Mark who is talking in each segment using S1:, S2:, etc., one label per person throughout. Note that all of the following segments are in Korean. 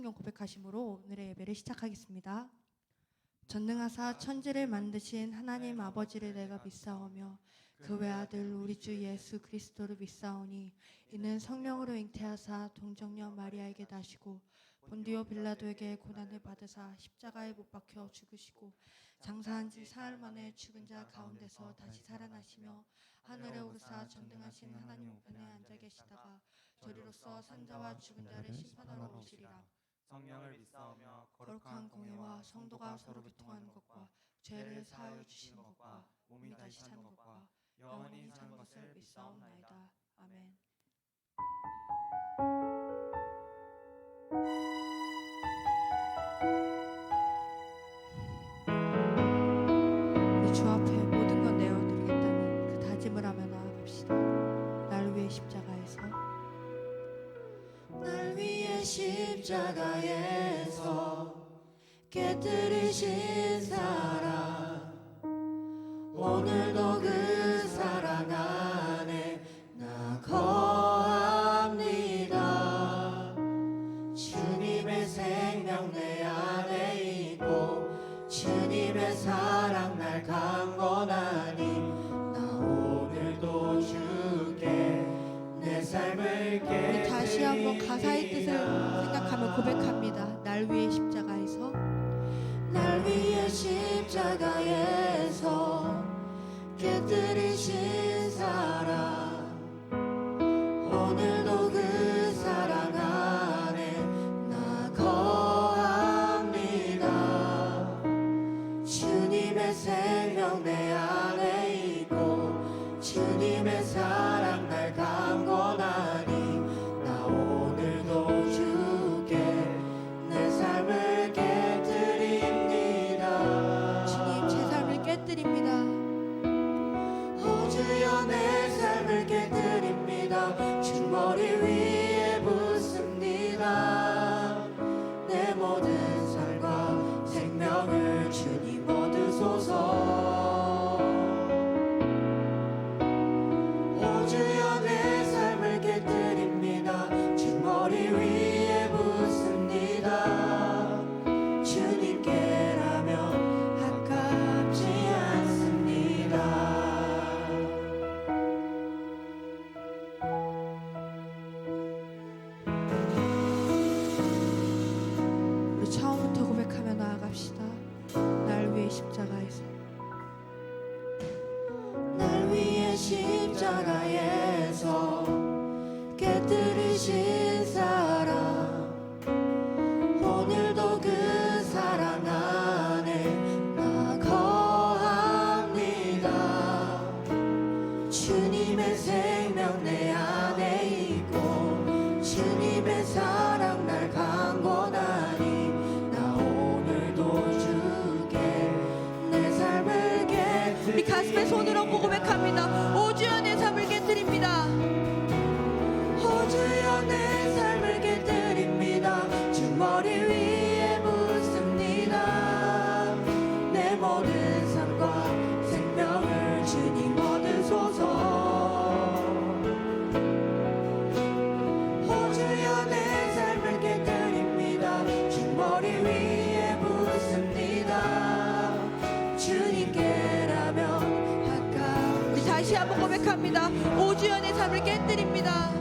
S1: 성령 고백하심으로 오늘의 예배를 시작하겠습니다. 전능하사 천지를 만드신 하나님 아버지를 내가 믿사오며 그 외아들 우리 주 예수 그리스도를 믿사오니 이는 성령으로 잉태하사 동정녀 마리아에게 나시고 본디오 빌라도에게 고난을 받으사 십자가에 못 박혀 죽으시고 장사한 지 사흘 만에 죽은 자 가운데서 다시 살아나시며 하늘에 오르사 전능하신 하나님 우편에 앉아 계시다가 저리로서 산자와 죽은 자를 심판하러 오시리라.
S2: 성령을 믿사오며
S1: 거룩한 공예와 성도가 서로 교통하는 것과 죄를 사하여 주시는 것과 몸이 다시 사는 것과 영원히 사는 것을 믿사옵나이다. 아멘. 우리 주 앞에 모든 것 내어드리겠다는 그 다짐을 하며 나아갑시다. 날 위해 십자가에서
S3: 날 위해 십자가에서 깨뜨리신 사랑 오늘도 그 사랑 안에 나 거합니다. 주님의 생명 내 안에 있고 주님의 사랑 날 강건하니 나 오늘도 주께 내 삶을
S1: 우리 다시 한번 가사의 뜻을 생각하며 고백합니다. 날 위해 십자가에서
S3: 날 위해 십자가에서 깨뜨리신 사랑 오늘도 그 사랑 안에 나 거합니다. 주님의 생명 내 안에 있고 주님의 사랑 날 강건하니 나 오늘도 주께 내 삶을 깨뜨립니다.
S1: 주님 제 삶을 깨뜨립니다.
S3: 오 주여 내 삶을 깨뜨립니다. 주 머리 위에 붓습니다. 내 모든 삶과 생명을 주님 얻으소서. 오 주여 내 삶을 깨뜨립니다. 주 머리 위에 붓습니다. 주님께라면 아깝지 않습니다.
S1: 우리 처음부터 고백하며 나아갑시다. 날 위해 십자가에서
S3: 날 위해 십자가에서 깨뜨리신 사랑 오늘도 그 사랑 안에 나 거합니다. 주님의 생명 내 안에 있고 주님의 사랑 날 강건하니 나 오늘도 주께 내 삶을
S1: 우리 가슴에 손을 얹고 고백합니다. 오 주여 내 삶을 깨뜨립니다.
S3: 오 주여 내 삶을 깨뜨립니다. 주 머리 위에 묻습니다. 내 모든 삶과 생명을 주님 얻으소서. 오 주여 내 삶을 깨뜨립니다. 주 머리 위에 묻습니다. 주님께라면 아까
S1: 우리 다시 한번 고백합니다. 오 주여 내 삶을 깨뜨립니다.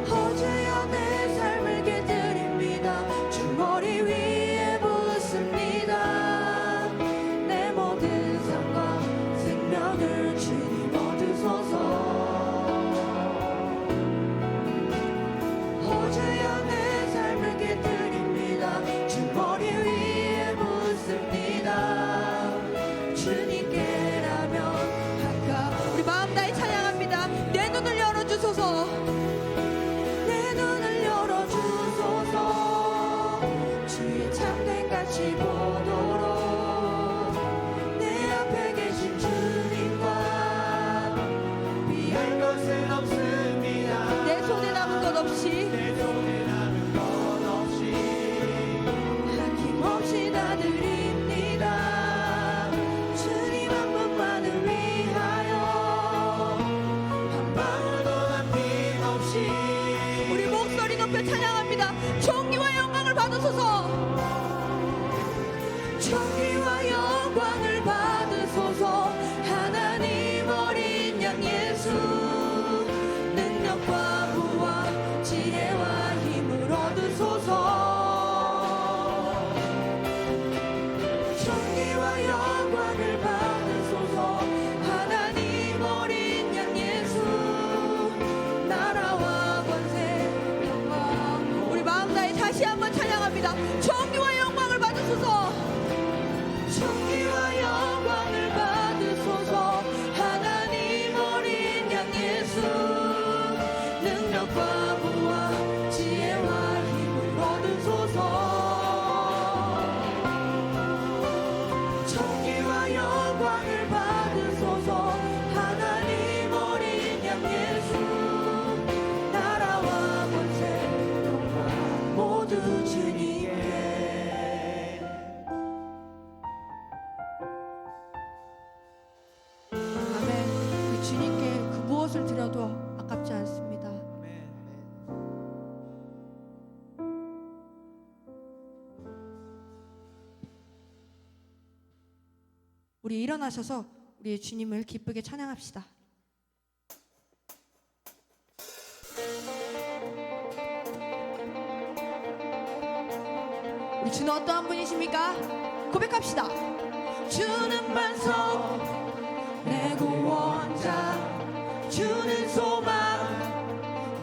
S3: 오 주여 내 삶을 깨뜨립니다. 주 머리 위에 붓습니다. 내 모든 삶과 생명을 주님 얻으소서. 오 주여 내 삶을 깨뜨립니다. 주 머리 위에 붓습니다. 주님께라면 아까
S1: 우리
S3: 존귀와 영광을 받으소서. 존귀와 영광을 받으소서. 하나님 어린 양 예수 능력과 부와 지혜와 힘을 얻으소서. 존귀와 영광을 받으소서. 하나님 어린 양 예수 나라와 권세 영광. 우리 마음 다해 다시 한번 찬양합니다. 존귀와 영광을 받으소서. 존귀와 영광을 받으소서. 하나님 어린 양 예수 능력과 부와 지혜와 힘을 얻으소서. 존귀와 영광을 받으소서. 하나님 어린 양 예수 나라와 권세 영광 모두 주님께. 아멘. 우리 주님께 그 무엇을 드려도 아깝지 않습니다.
S2: 아멘.
S1: 우리 일어나셔서 우리 주님을 기쁘게 찬양합시다. 우리 주는 어떠한 분이십니까? 고백합시다.
S3: 주는 반석 내 구원자, 주는 소망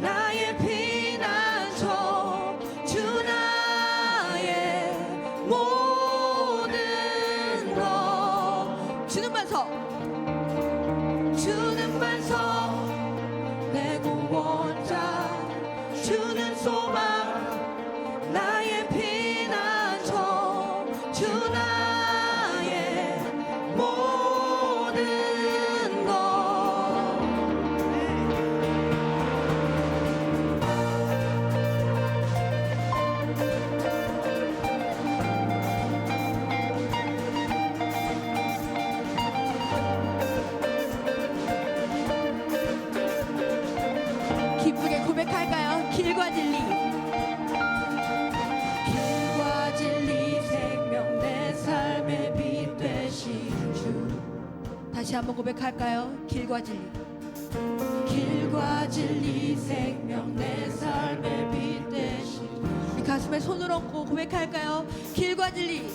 S3: 나의 피난처, 주 나의 모든 것. 주는 반석, 주는 반석 내 구원자, 주는 소망 나의 피난처, 주 나의 모든 것.
S1: 기쁘게 고백할까요? 길과 진리.
S3: 길과 진리 생명 내 삶의 빛 되신 주.
S1: 다시 한번 고백할까요? 길과 진리.
S3: 길과 진리 생명 내 삶의 빛 되신
S1: 우리 가슴에 손을 얹고 고백할까요? 길과 진리.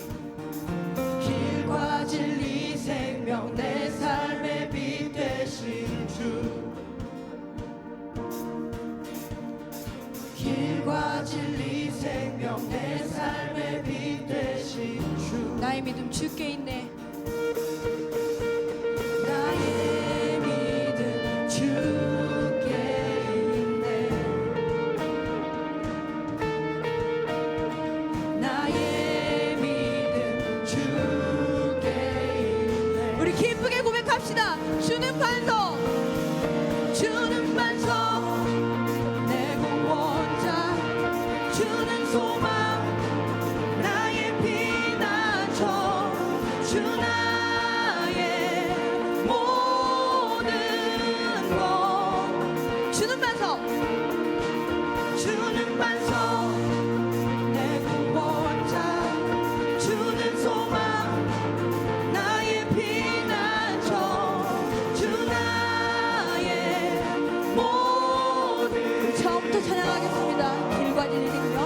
S3: 길과 진리 생명 내 삶의 빛 되신 주. 길과 진리 생명 내 삶의 빛 되신 주.
S1: 나의 믿음 주께 있네.
S3: 나의 믿음 주께 있네. 나의 믿음 주께 있네.
S1: 우리 기쁘게 고백합시다. 주는 반석,
S3: 주는 반석 내 구원자, 주는 소망 나의 피난처, 주 나의 모든 것.
S1: 주는 반석,
S3: 주는 반석 내 구원자, 주는 소망 나의 피난처, 주 나의 모든.
S1: 처음부터 찬양하겠습니다. 길과 진리 생명.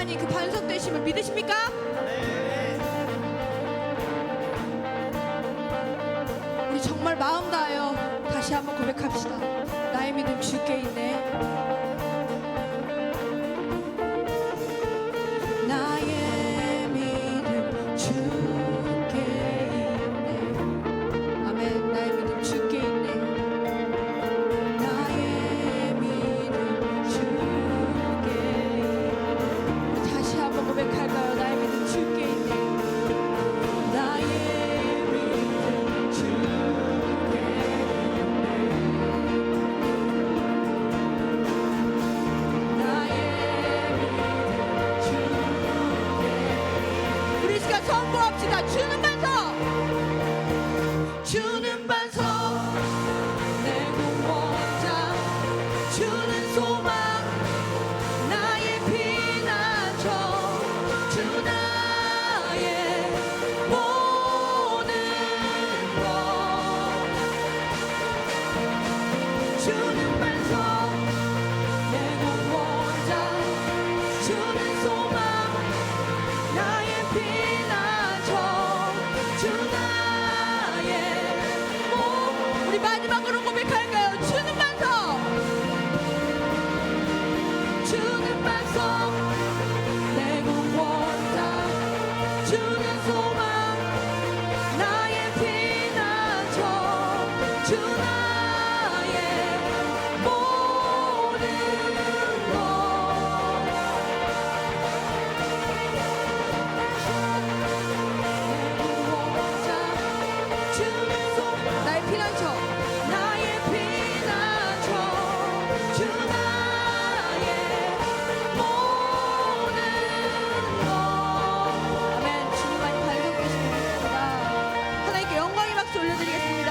S3: 하나님 그 반석되심을 믿으십니까? 우리 정말 마음 다하여 다시 한번 고백합시다. 나의 믿음 주께 있네. 나의 믿음 주께 있네. 아멘. 나의 믿음 주께 있네. 나의 믿음 주께 있네. 다시 한번 고백할까요? 나의 믿음 주께 있네. 나의 믿음 주께 있네. 나의 믿음 주께. 우리 시간 선포합시다. 주는 반석, 주는 반석, 내 구원자, 주는 소망, 나의 피난처, 주 나의 모든 것. 주는 반석, 내 구원자, 주는 소망, 나의 피난처, 주 나의 몸. 우리 마지막으로 고백할까요? 주는 반석, 주는 반석, 내 구원자, 주는 소망, 나의 피난처, 주 나의 모든 것. 주는 소망, 나의 피난처, 나의 피난처, 주 나의 모든 것. 아멘. 주님만이 반석되시길 믿습니다. 하나님께 영광의 박수 올려드리겠습니다.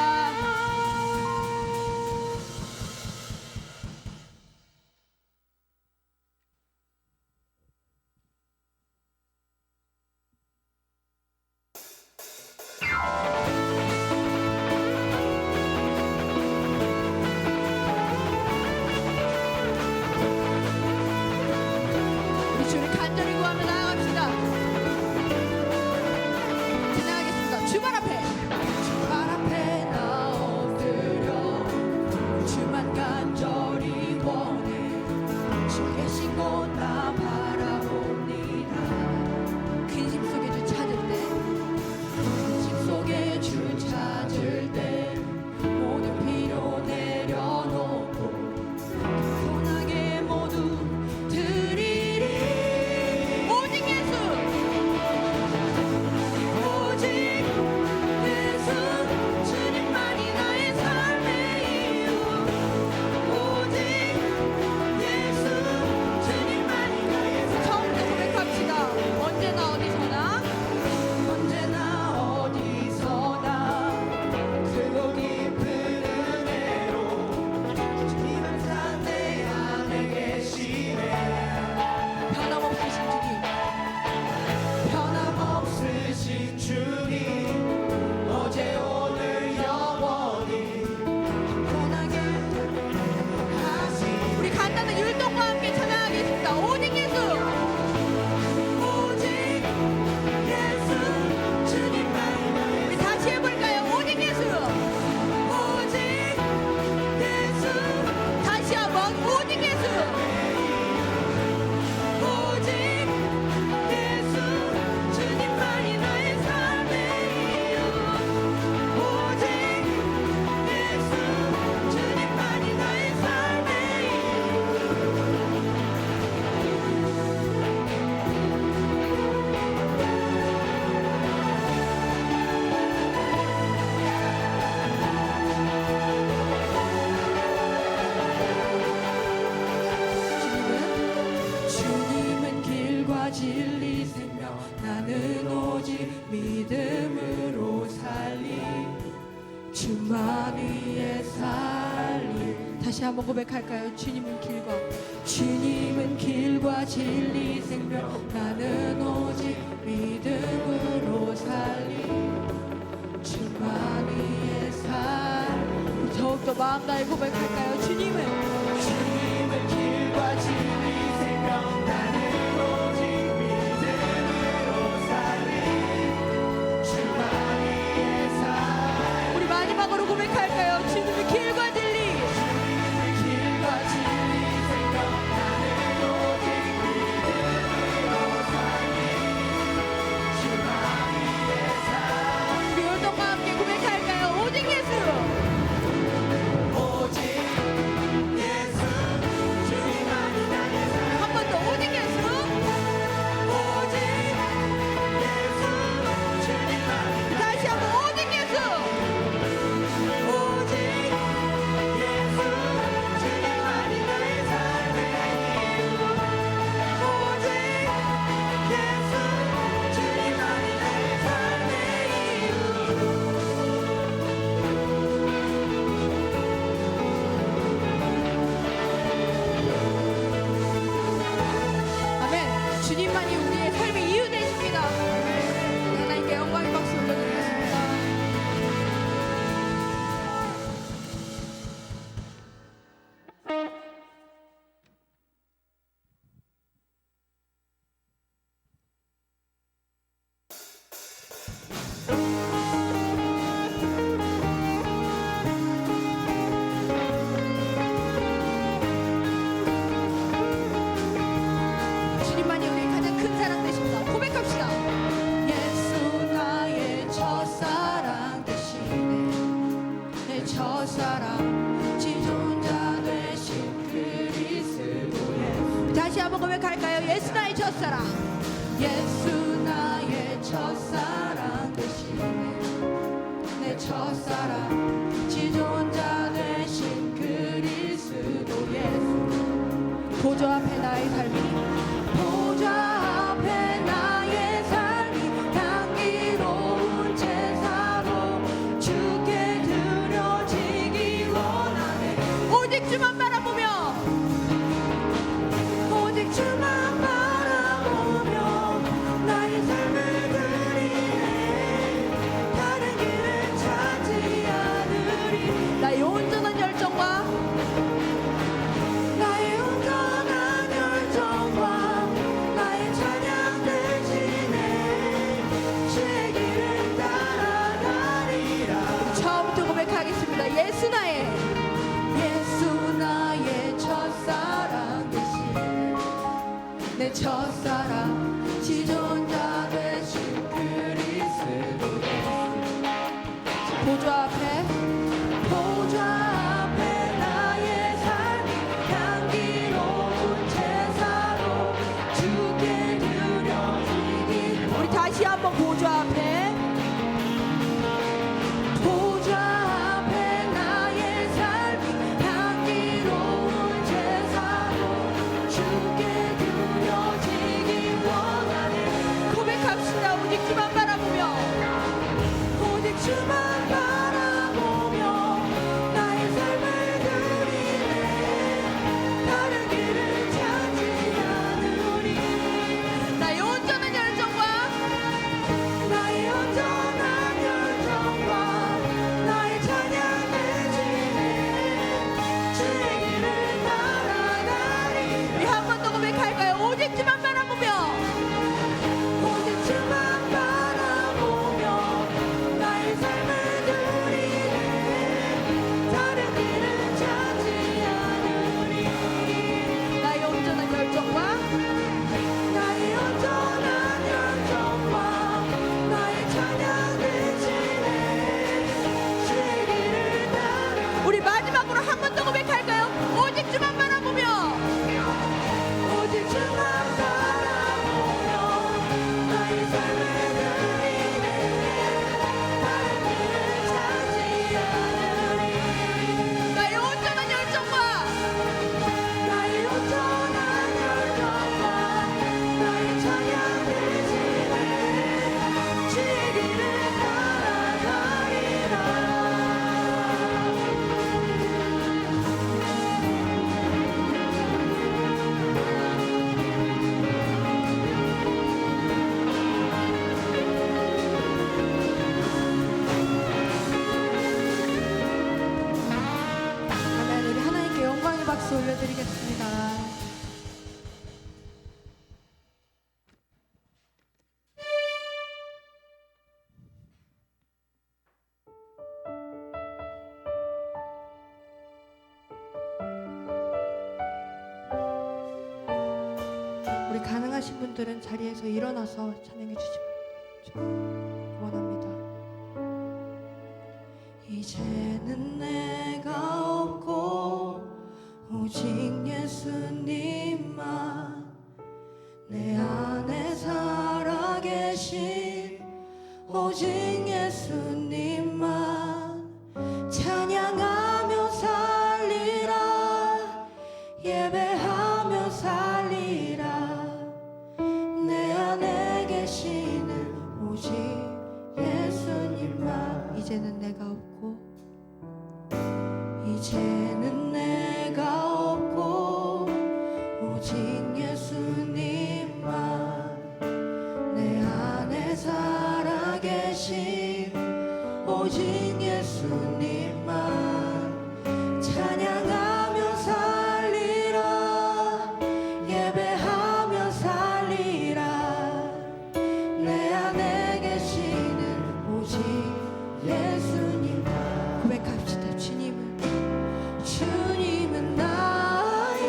S3: 우리 주를 간절히 구하며 나아갑시다. 찬양하겠습니다. 주발 앞에, 주발 앞에 나 엎드려 주만 간절히 원해. 주 계신 곳 나 바라봅니다. 근심 속에 주 찾을 때, 근심 속에 주 찾을 때 모든 필요 내려놓고 편하게 모두 드리리. 오직 예수, 오직 예수, 주님만이 나의 삶의 이유. 오직 예수, 주님만이 나의 삶의 이유. 처음부터 고백합시다. 언제나 어디서나, 언제나 어디서나 크고 깊은 은혜로 주님 항상 내 안에 계시네. 변함없으신 주님, 변함없으신 주님, 어제 오늘 영원히 편하게 하시. 우리 간단한 율동과 함께 찬양하겠습니다. 오직 예수, 오직 예수, 주님만. 우리 다시 해볼까요? 오직 예수, 오직 예수. 다시 한번 오직 예수, 오직 예수, 주님만이 나의 삶의 이유. 오직 예수, 주님만이 나의 삶의 이유. 주님은 길과 진리 생명, 나는 오직 믿음으로 살리. 주만 위에 살리. 다시 한번 고백할까요? 주님은 길과 진리 생명, 나는 오직 믿음으로 살리. 주만 위에 살리. 더욱더 마음 다해 고백할까요? 주님은 길과 진리 생명, 나는 오직 첫사랑 예수 나의 첫사랑 되시네 내 첫사랑 지존자 되신 그리스도 예수 보좌 앞에 나의 삶이 보좌 앞에 나의 삶이 향기로운 제사로 주께 드려지기 원하네 오직 주만 바라보며 오직 주만 바라보며 나의 삶을 드리네 다른 길을 찾지 않으리 나의 온전한 열정과 나의 온전한 열정과 나의 찬양 대신에 주의 길을 따라가리라 처음부터 고백하겠습니다 예수 나의 첫사랑 되시네 내 첫사랑 지존자 되신 그리스도 보좌 앞에 나의 삶이 향기로운 제사로 주께 드려지기 우리 다시 한번 보좌 앞에 나의 삶이 향기로운 제사로 주께 드려지기 원하네 고백합시다 오직 주만 바라보며 오직 주만 바라보며 나의 삶을 드리네 다른 길을 찾지 않으리 나의 온전한 열정과 나의 온전한 열정과 나의 찬양 대신에 주의 길을 따라가리 우리 한 번 더 고백할까요 오직 주만 바라보며 오직 주만 바라보며 나의 삶을 드리네 다른 길을 찾지 않으리 나의 온전한 열정과 나의 온전한 열정과 나의 찬양 대신에 주의 길을 따라 우리 마지막으로 한 번 더 고백할까요 오직 주만 바라보며 오직 주만 바라보며 나의 삶을 드리네 다른 길을 찾지 않으리 나의 온전한 열정과 나의 온전한 열정과 나의 찬양 대신에 주의 길을 따라가리라 아멘 우리 하나님께 영광의 박수 올려드리겠습니다 우리 가능하신 분들은 자리에서 일어나서 찬양해 주시면 원합니다 이제는 내가 없고 오직 예수님만 내 안에 살아계신 오직 예수님만 찬양하며 살리라 예배하며 살리라 내 안에 계시는 오직 예수님만 이제는 내가 없고 이제는 내가 없고 오직 예수님만 내 안에 살아계신 오직 예수님만 찬양하며 살리라 예배하며 살리라 내 안에 계시는 오직 예수님만 고백합시다 주님은 나의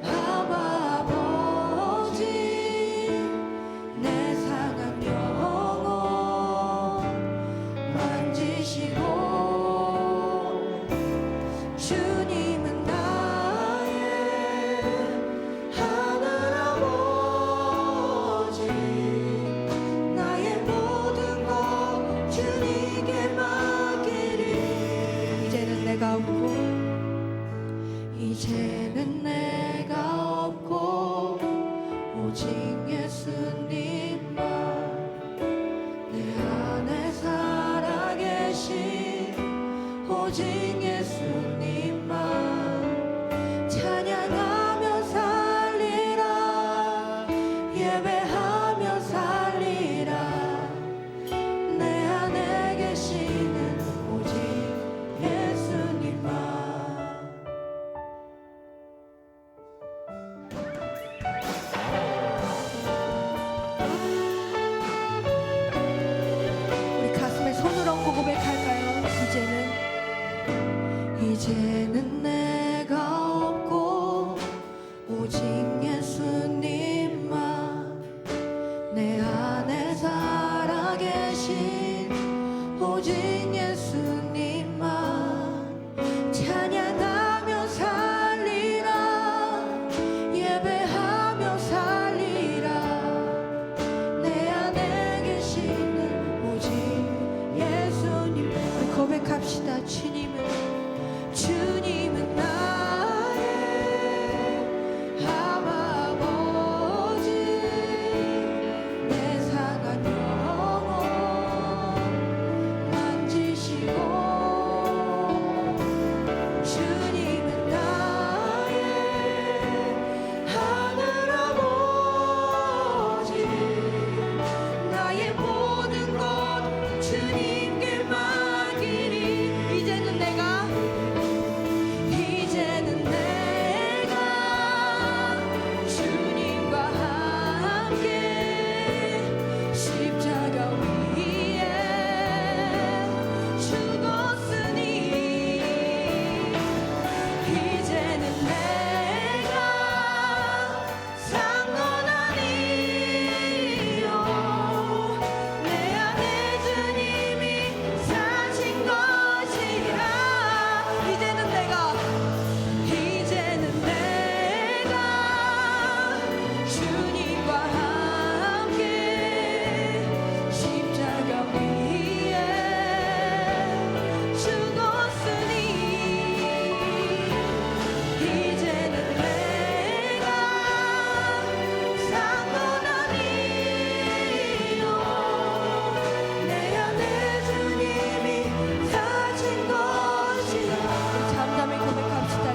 S3: 아바 아버지 내 상한 영혼 만지시고
S1: 오직 예수님만 찬양하며 살리라 예배하며 살리라 내 안에 계시는 오직 예수님 우리 고백합시다. 주님은 나의 아버지 내 상한 영혼 만지시고 주님은 나의 하늘아버지 나의 모든 것 주님께 맡기리 이제는 내가 주님과 함께 십자가 위에 죽었으니 이제는 내가 산 건 아니요 내 안에 주님이 사신 것이라 이제는 내가 주님과 함께 십자가 위에 죽었으니 이제는 내가 산 건 아니요 내 안에 주님이 사신 것이라 잠잠히 고백합시다.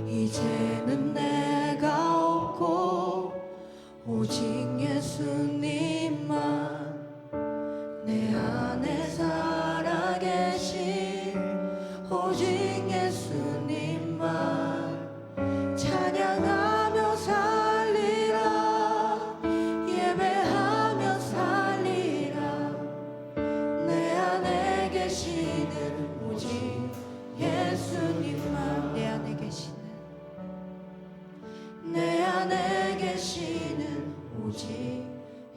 S1: 이제는 내가 없고 오직 예수님만 내 안에 살아계신 오직 예수님만 찬양하며 살리라 예배하며 살리라 내 안에 계시는 오직 예수님만 내 안에 계시는 오직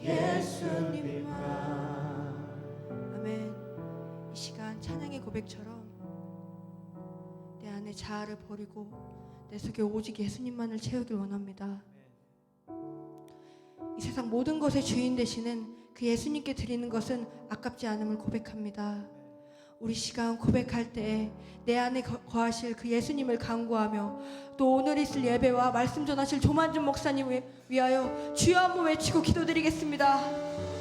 S1: 예수님만 아멘. 이 시간 찬양의 고백처럼 내 안에 자아를 버리고 내 속에 오직 예수님만을 채우길 원합니다. 이 세상 모든 것의 주인 되시는 그 예수님께 드리는 것은 아깝지 않음을 고백합니다. 우리 시간 고백할 때에 내 안에 거하실 그 예수님을 간구하며 또 오늘 있을 예배와 말씀 전하실 조만준 목사님 위하여 주여 한번 외치고 기도드리겠습니다.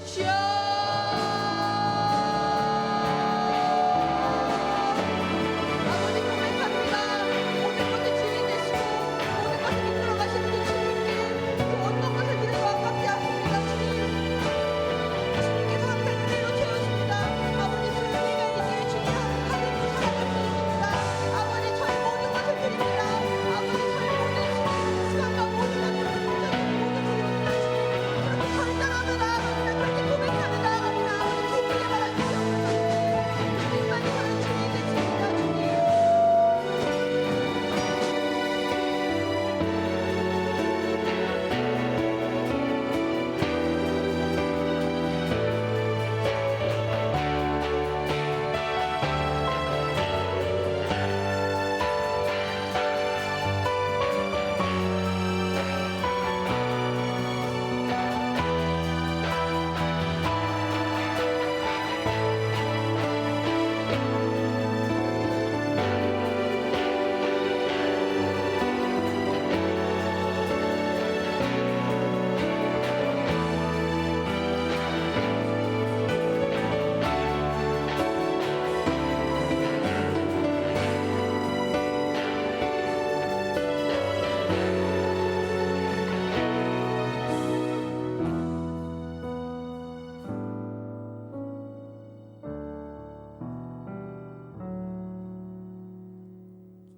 S1: 주여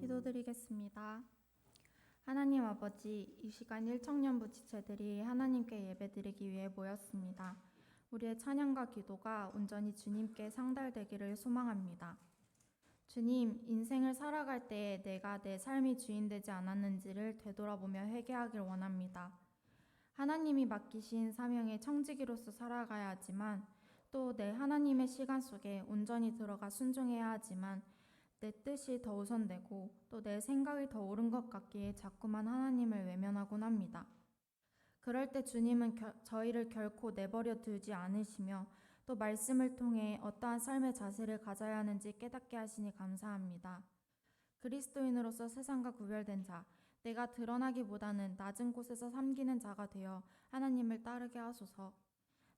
S4: 기도드리겠습니다. 하나님 아버지, 이 시간 1청년부 지체들이 하나님께 예배드리기 위해 모였습니다. 우리의 찬양과 기도가 온전히 주님께 상달되기를 소망합니다. 주님, 인생을 살아갈 때에 내가 내 삶이 주인되지 않았는지를 되돌아보며 회개하길 원합니다. 하나님이 맡기신 사명의 청지기로서 살아가야 하지만 또 내 하나님의 시간 속에 온전히 들어가 순종해야 하지만 내 뜻이 더 우선되고 또 내 생각이 더 옳은 것 같기에 자꾸만 하나님을 외면하곤 합니다. 그럴 때 주님은 저희를 결코 내버려 두지 않으시며 또 말씀을 통해 어떠한 삶의 자세를 가져야 하는지 깨닫게 하시니 감사합니다. 그리스도인으로서 세상과 구별된 자, 내가 드러나기보다는 낮은 곳에서 섬기는 자가 되어 하나님을 따르게 하소서.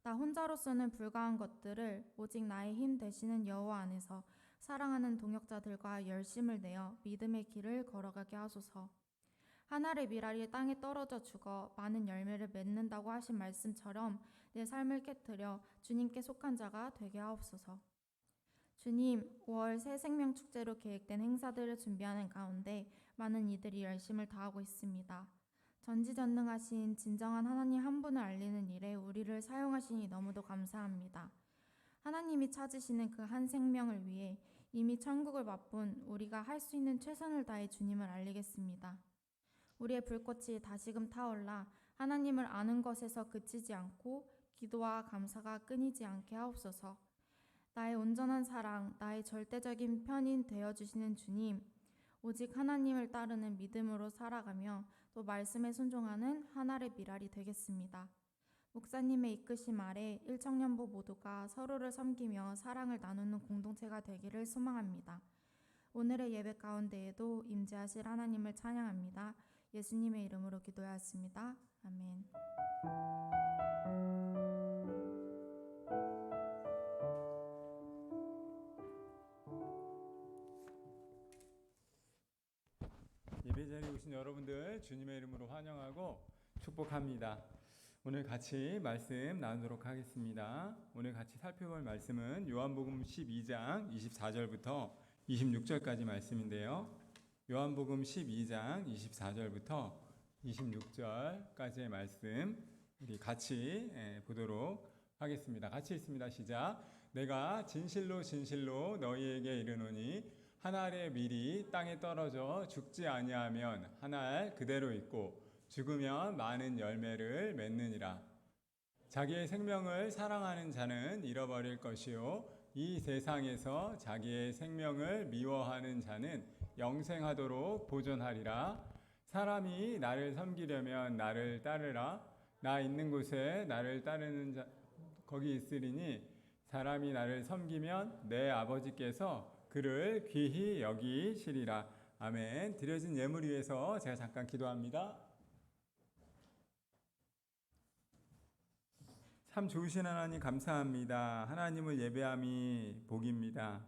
S4: 나 혼자로서는 불가한 것들을 오직 나의 힘 되시는 여호와 안에서 사랑하는 동역자들과 열심을 내어 믿음의 길을 걸어가게 하소서. 한 알의 밀알이 땅에 떨어져 죽어 많은 열매를 맺는다고 하신 말씀처럼 내 삶을 깨뜨려 주님께 속한 자가 되게 하옵소서. 주님, 5월 새 생명 축제로 계획된 행사들을 준비하는 가운데 많은 이들이 열심을 다하고 있습니다. 전지전능하신 진정한 하나님 한 분을 알리는 일에 우리를 사용하시니 너무도 감사합니다. 하나님이 찾으시는 그 한 생명을 위해 이미 천국을 맛본 우리가 할 수 있는 최선을 다해 주님을 알리겠습니다. 우리의 불꽃이 다시금 타올라 하나님을 아는 것에서 그치지 않고 기도와 감사가 끊이지 않게 하옵소서. 나의 온전한 사랑, 나의 절대적인 편인 되어주시는 주님, 오직 하나님을 따르는 믿음으로 살아가며 또 말씀에 순종하는 한 알의 밀알이 되겠습니다. 목사님의 이끄심 아래 1청년부 모두가 서로를 섬기며 사랑을 나누는 공동체가 되기를 소망합니다. 오늘의 예배 가운데에도 임재하실 하나님을 찬양합니다. 예수님의 이름으로 기도하였습니다. 아멘.
S5: 예배 자리에 오신 여러분들 주님의 이름으로 환영하고 축복합니다. 오늘 같이 말씀 나누도록 하겠습니다. 오늘 같이 살펴볼 말씀은 요한복음 12장 24절부터 26절까지 말씀인데요. 요한복음 12장 24절부터 26절까지의 말씀 우리 같이 보도록 하겠습니다. 같이 읽습니다. 시작. 내가 진실로 진실로 너희에게 이르노니 한 알의 밀이 땅에 떨어져 죽지 아니하면 한 알 그대로 있고 죽으면 많은 열매를 맺느니라. 자기의 생명을 사랑하는 자는 잃어버릴 것이요 이 세상에서 자기의 생명을 미워하는 자는 영생하도록 보존하리라. 사람이 나를 섬기려면 나를 따르라. 나 있는 곳에 나를 따르는 자 거기 있으리니 사람이 나를 섬기면 내 아버지께서 그를 귀히 여기시리라. 아멘. 드려진 예물 위해서 제가 잠깐 기도합니다. 참 좋으신 하나님 감사합니다. 하나님을 예배함이 복입니다.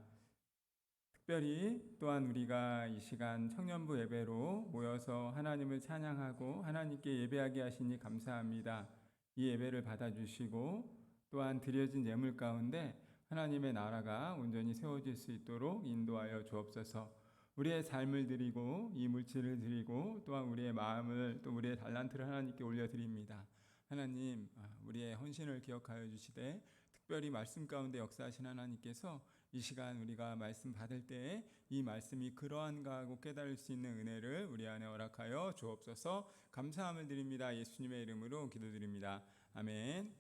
S5: 특별히 또한 우리가 이 시간 청년부 예배로 모여서 하나님을 찬양하고 하나님께 예배하게 하시니 감사합니다. 이 예배를 받아주시고 또한 드려진 예물 가운데 하나님의 나라가 온전히 세워질 수 있도록 인도하여 주옵소서. 우리의 삶을 드리고 이 물질을 드리고 또한 우리의 마음을 또 우리의 달란트를 하나님께 올려드립니다. 하나님, 우리의 헌신을 기억하여 주시되 특별히 말씀 가운데 역사하신 하나님께서 이 시간 우리가 말씀 받을 때에 이 말씀이 그러한가 하고 깨달을 수 있는 은혜를 우리 안에 허락하여 주옵소서. 감사함을 드립니다. 예수님의 이름으로 기도드립니다. 아멘.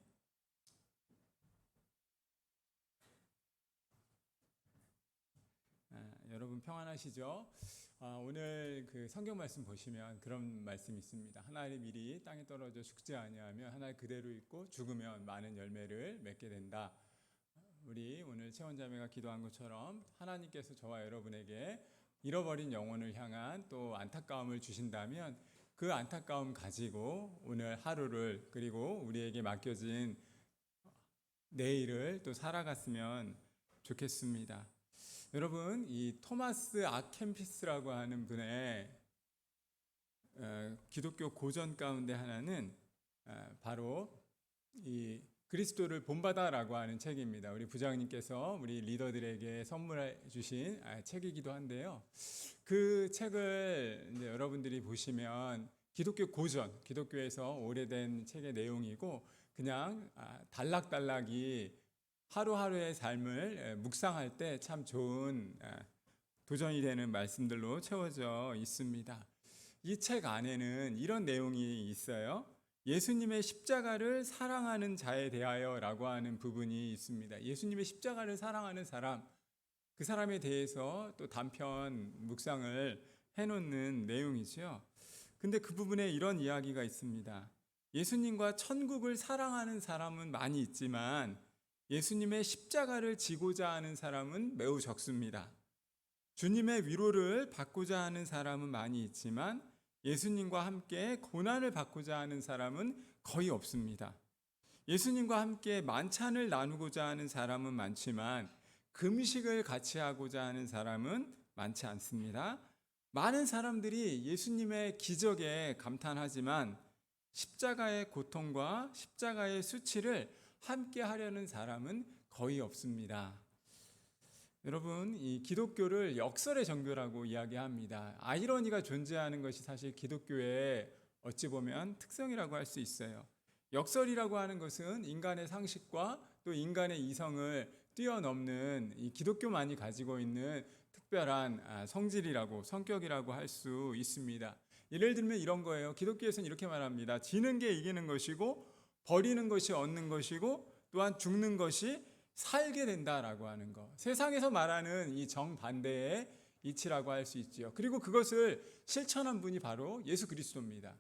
S5: 여러분 평안하시죠? 오늘 그 성경 말씀 보시면 그런 말씀이 있습니다. 하나의 밀이 땅에 떨어져 죽지 아니하면 하나 그대로 있고 죽으면 많은 열매를 맺게 된다. 우리 오늘 채원자매가 기도한 것처럼 하나님께서 저와 여러분에게 잃어버린 영혼을 향한 또 안타까움을 주신다면 그 안타까움 가지고 오늘 하루를 그리고 우리에게 맡겨진 내일을 또 살아갔으면 좋겠습니다. 여러분, 이 토마스 아켐피스라고 하는 분의 기독교 고전 가운데 하나는 바로 이 그리스도를 본받아라고 하는 책입니다. 우리 부장님께서 우리 리더들에게 선물해 주신 책이기도 한데요. 그 책을 이제 여러분들이 보시면 기독교 고전, 기독교에서 오래된 책의 내용이고 그냥 단락단락이 하루하루의 삶을 묵상할 때 참 좋은 도전이 되는 말씀들로 채워져 있습니다. 이 책 안에는 이런 내용이 있어요. 예수님의 십자가를 사랑하는 자에 대하여라고 하는 부분이 있습니다. 예수님의 십자가를 사랑하는 사람, 그 사람에 대해서 또 단편 묵상을 해놓는 내용이죠. 근데 그 부분에 이런 이야기가 있습니다. 예수님과 천국을 사랑하는 사람은 많이 있지만 예수님의 십자가를 지고자 하는 사람은 매우 적습니다. 주님의 위로를 받고자 하는 사람은 많이 있지만 예수님과 함께 고난을 받고자 하는 사람은 거의 없습니다. 예수님과 함께 만찬을 나누고자 하는 사람은 많지만 금식을 같이 하고자 하는 사람은 많지 않습니다. 많은 사람들이 예수님의 기적에 감탄하지만 십자가의 고통과 십자가의 수치를 함께 하려는 사람은 거의 없습니다. 여러분, 이 기독교를 역설의 종교라고 이야기합니다. 아이러니가 존재하는 것이 사실 기독교의 어찌 보면 특성이라고 할 수 있어요. 역설이라고 하는 것은 인간의 상식과 또 인간의 이성을 뛰어넘는 이 기독교만이 가지고 있는 특별한 성질이라고, 성격이라고 할 수 있습니다. 예를 들면 이런 거예요. 기독교에서는 이렇게 말합니다. 지는 게 이기는 것이고 버리는 것이 얻는 것이고 또한 죽는 것이 살게 된다라고 하는 것. 세상에서 말하는 이 정반대의 이치라고 할 수 있지요. 그리고 그것을 실천한 분이 바로 예수 그리스도입니다.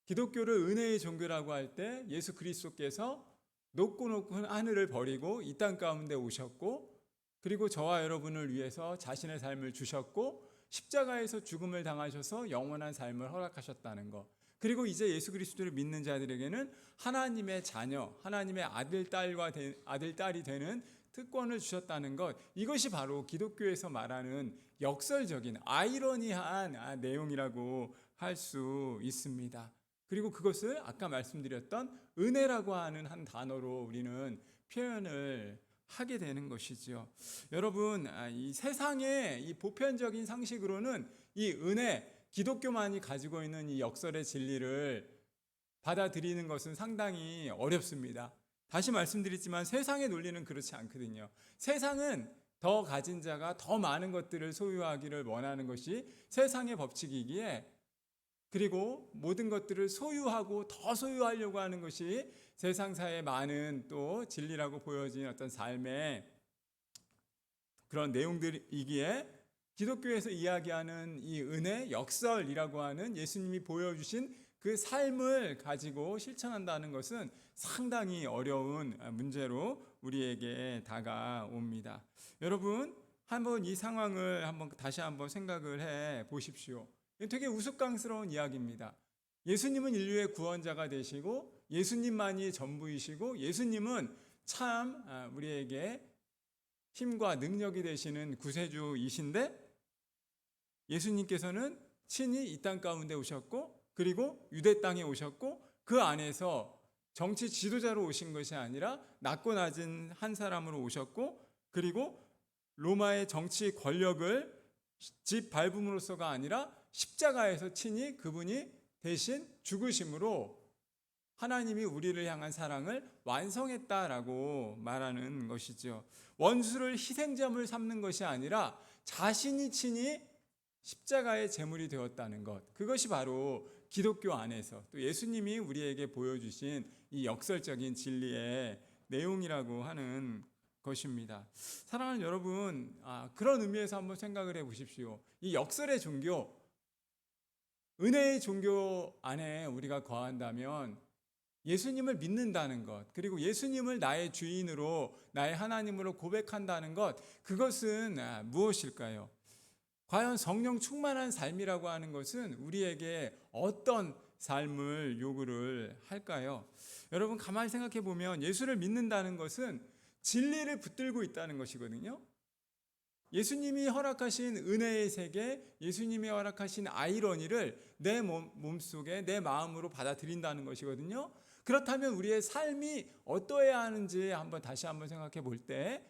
S5: 기독교를 은혜의 종교라고 할 때 예수 그리스도께서 높고 높은 하늘을 버리고 이 땅 가운데 오셨고, 그리고 저와 여러분을 위해서 자신의 삶을 주셨고 십자가에서 죽음을 당하셔서 영원한 삶을 허락하셨다는 것. 그리고 이제 예수 그리스도를 믿는 자들에게는 하나님의 자녀, 하나님의 아들, 딸이 되는 특권을 주셨다는 것. 이것이 바로 기독교에서 말하는 역설적인 아이러니한 내용이라고 할 수 있습니다. 그리고 그것을 아까 말씀드렸던 은혜라고 하는 한 단어로 우리는 표현을 하게 되는 것이죠. 여러분, 이 세상의 이 보편적인 상식으로는 이 은혜, 기독교만이 가지고 있는 이 역설의 진리를 받아들이는 것은 상당히 어렵습니다. 다시 말씀드리지만 세상의 논리는 그렇지 않거든요. 세상은 더 가진 자가 더 많은 것들을 소유하기를 원하는 것이 세상의 법칙이기에, 그리고 모든 것들을 소유하고 더 소유하려고 하는 것이 세상사의 많은 또 진리라고 보여진 어떤 삶의 그런 내용들이기에, 기독교에서 이야기하는 이 은혜, 역설이라고 하는 예수님이 보여주신 그 삶을 가지고 실천한다는 것은 상당히 어려운 문제로 우리에게 다가옵니다. 여러분, 한번 이 상황을 다시 한번 생각을 해 보십시오. 되게 우스꽝스러운 이야기입니다. 예수님은 인류의 구원자가 되시고 예수님만이 전부이시고 예수님은 참 우리에게 힘과 능력이 되시는 구세주이신데, 예수님께서는 친히 이 땅 가운데 오셨고, 그리고 유대 땅에 오셨고, 그 안에서 정치 지도자로 오신 것이 아니라 낮고 낮은 한 사람으로 오셨고, 그리고 로마의 정치 권력을 짓밟음으로써가 아니라 십자가에서 친히 그분이 대신 죽으심으로 하나님이 우리를 향한 사랑을 완성했다라고 말하는 것이죠. 원수를 희생제물 삼는 것이 아니라 자신이 친히 십자가의 제물이 되었다는 것. 그것이 바로 기독교 안에서 또 예수님이 우리에게 보여주신 이 역설적인 진리의 내용이라고 하는 것입니다. 사랑하는 여러분, 그런 의미에서 한번 생각을 해 보십시오. 이 역설의 종교, 은혜의 종교 안에 우리가 거한다면 예수님을 믿는다는 것, 그리고 예수님을 나의 주인으로, 나의 하나님으로 고백한다는 것, 그것은 무엇일까요? 과연 성령 충만한 삶이라고 하는 것은 우리에게 어떤 삶을 요구를 할까요? 여러분, 가만히 생각해 보면 예수를 믿는다는 것은 진리를 붙들고 있다는 것이거든요. 예수님이 허락하신 은혜의 세계, 예수님이 허락하신 아이러니를 내 몸속에, 내 마음으로 받아들인다는 것이거든요. 그렇다면 우리의 삶이 어떠해야 하는지 다시 한번 생각해 볼 때,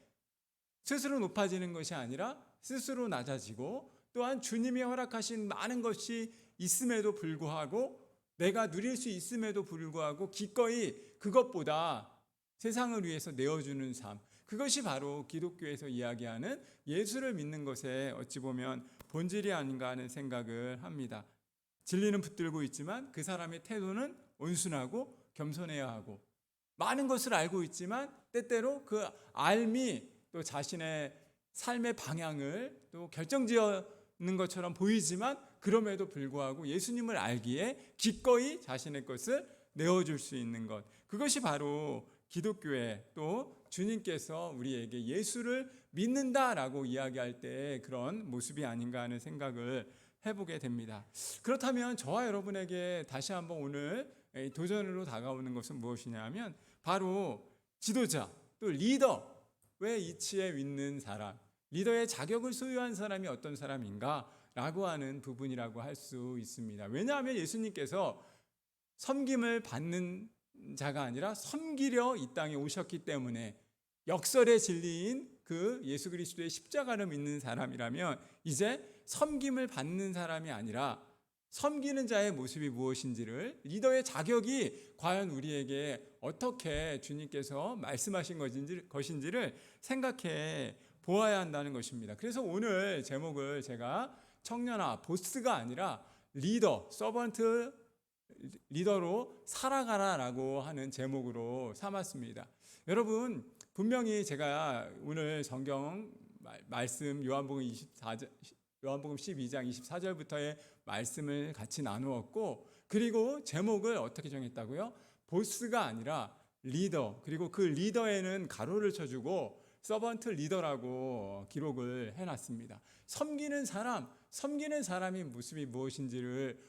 S5: 스스로 높아지는 것이 아니라 스스로 낮아지고, 또한 주님이 허락하신 많은 것이 있음에도 불구하고, 내가 누릴 수 있음에도 불구하고 기꺼이 그것보다 세상을 위해서 내어주는 삶, 그것이 바로 기독교에서 이야기하는 예수를 믿는 것에 어찌 보면 본질이 아닌가 하는 생각을 합니다. 진리는 붙들고 있지만 그 사람의 태도는 온순하고 겸손해야 하고, 많은 것을 알고 있지만 때때로 그 알미 또 자신의 삶의 방향을 또 결정지어는 것처럼 보이지만 그럼에도 불구하고 예수님을 알기에 기꺼이 자신의 것을 내어줄 수 있는 것, 그것이 바로 기독교의 또 주님께서 우리에게 예수를 믿는다라고 이야기할 때 그런 모습이 아닌가 하는 생각을 해보게 됩니다. 그렇다면 저와 여러분에게 다시 한번 오늘 도전으로 다가오는 것은 무엇이냐면 바로 지도자 또 리더의 이치에 있는 사람, 리더의 자격을 소유한 사람이 어떤 사람인가 라고 하는 부분이라고 할 수 있습니다. 왜냐하면 예수님께서 섬김을 받는 자가 아니라 섬기려 이 땅에 오셨기 때문에, 역설의 진리인 그 예수 그리스도의 십자가를 믿는 사람이라면 이제 섬김을 받는 사람이 아니라 섬기는 자의 모습이 무엇인지를, 리더의 자격이 과연 우리에게 어떻게 주님께서 말씀하신 것인지를 생각해 보아야 한다는 것입니다. 그래서 오늘 제목을 제가 청년아, 보스가 아니라 리더, 서번트 리더로 살아가라라고 하는 제목으로 삼았습니다. 여러분, 분명히 제가 오늘 성경 말씀 요한복음 12장 24절부터의 말씀을 같이 나누었고, 그리고 제목을 어떻게 정했다고요? 보스가 아니라 리더, 그리고 그 리더에는 가로를 쳐주고 서번트 리더라고 기록을 해놨습니다. 섬기는 사람의 모습이 무엇인지를